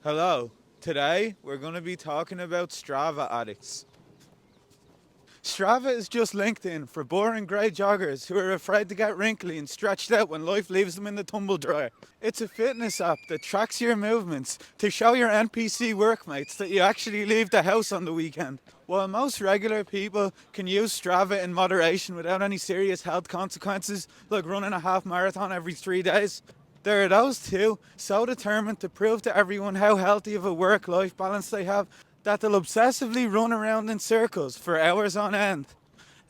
Hello, today we're going to be talking about Strava addicts. Strava is just LinkedIn for boring grey joggers who are afraid to get wrinkly and stretched out when life leaves them in the tumble dryer. It's a fitness app that tracks your movements to show your NPC workmates that you actually leave the house on the weekend. While most regular people can use Strava in moderation without any serious health consequences, like running a half marathon every 3 days, there are those two so determined to prove to everyone how healthy of a work-life balance they have that they'll obsessively run around in circles for hours on end.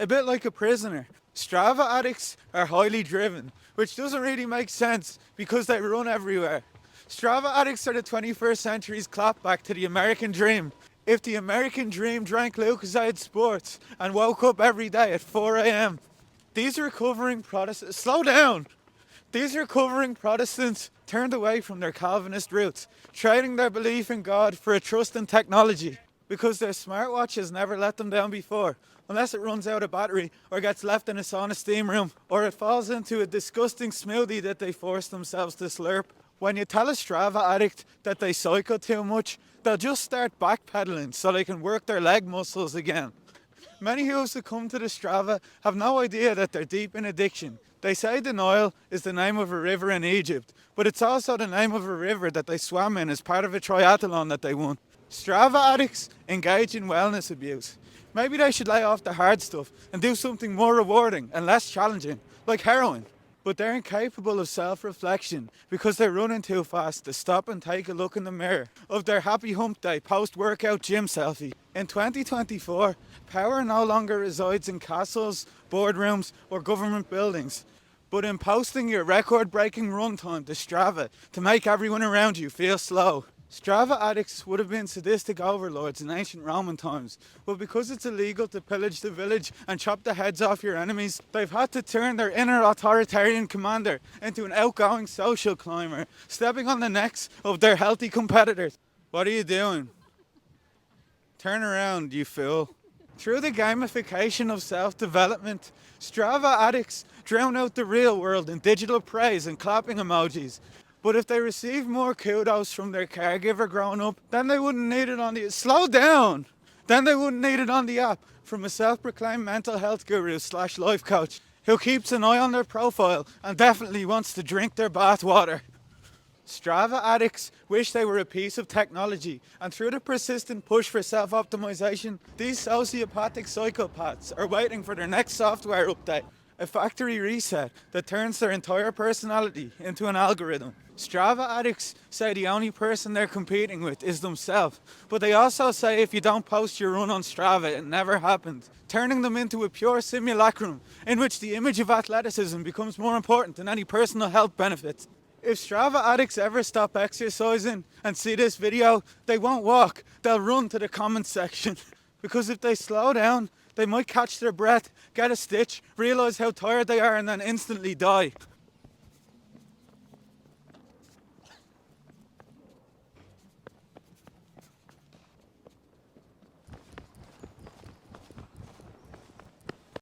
A bit like a prisoner. Strava addicts are highly driven, which doesn't really make sense because they run everywhere. Strava addicts are the 21st century's clapback to the American dream. If the American dream drank Lucozade Sports and woke up every day at 4 a.m. These recovering Protestants... Slow down! These recovering Protestants turned away from their Calvinist roots, trading their belief in God for a trust in technology, because their smartwatch has never let them down before, unless it runs out of battery, or gets left in a sauna steam room, or it falls into a disgusting smoothie that they force themselves to slurp. When you tell a Strava addict that they cycle too much, they'll just start backpedaling so they can work their leg muscles again. Many who have succumbed to the Strava have no idea that they're deep in addiction. They say the Nile is the name of a river in Egypt, but it's also the name of a river that they swam in as part of a triathlon that they won. Strava addicts engage in wellness abuse. Maybe they should lay off the hard stuff and do something more rewarding and less challenging, like heroin. But they're incapable of self-reflection because they're running too fast to stop and take a look in the mirror of their happy hump day post-workout gym selfie. In 2024, power no longer resides in castles, boardrooms or government buildings, but in posting your record-breaking run time to Strava to make everyone around you feel slow. Strava addicts would have been sadistic overlords in ancient Roman times, but because it's illegal to pillage the village and chop the heads off your enemies, they've had to turn their inner authoritarian commander into an outgoing social climber, stepping on the necks of their healthy competitors. What are you doing? Turn around, you fool. Through the gamification of self-development, Strava addicts drown out the real world in digital praise and clapping emojis. But if they received more kudos from their caregiver growing up, then they wouldn't need it on the... Slow down! Then they wouldn't need it on the app from a self-proclaimed mental health guru / life coach who keeps an eye on their profile and definitely wants to drink their bath water. Strava addicts wish they were a piece of technology, and through the persistent push for self-optimization, these sociopathic psychopaths are waiting for their next software update, a factory reset that turns their entire personality into an algorithm. Strava addicts say the only person they're competing with is themselves, but they also say if you don't post your run on Strava, it never happened, turning them into a pure simulacrum in which the image of athleticism becomes more important than any personal health benefits. If Strava addicts ever stop exercising and see this video, they won't walk, they'll run to the comments section. Because if they slow down, they might catch their breath, get a stitch, realise how tired they are and then instantly die.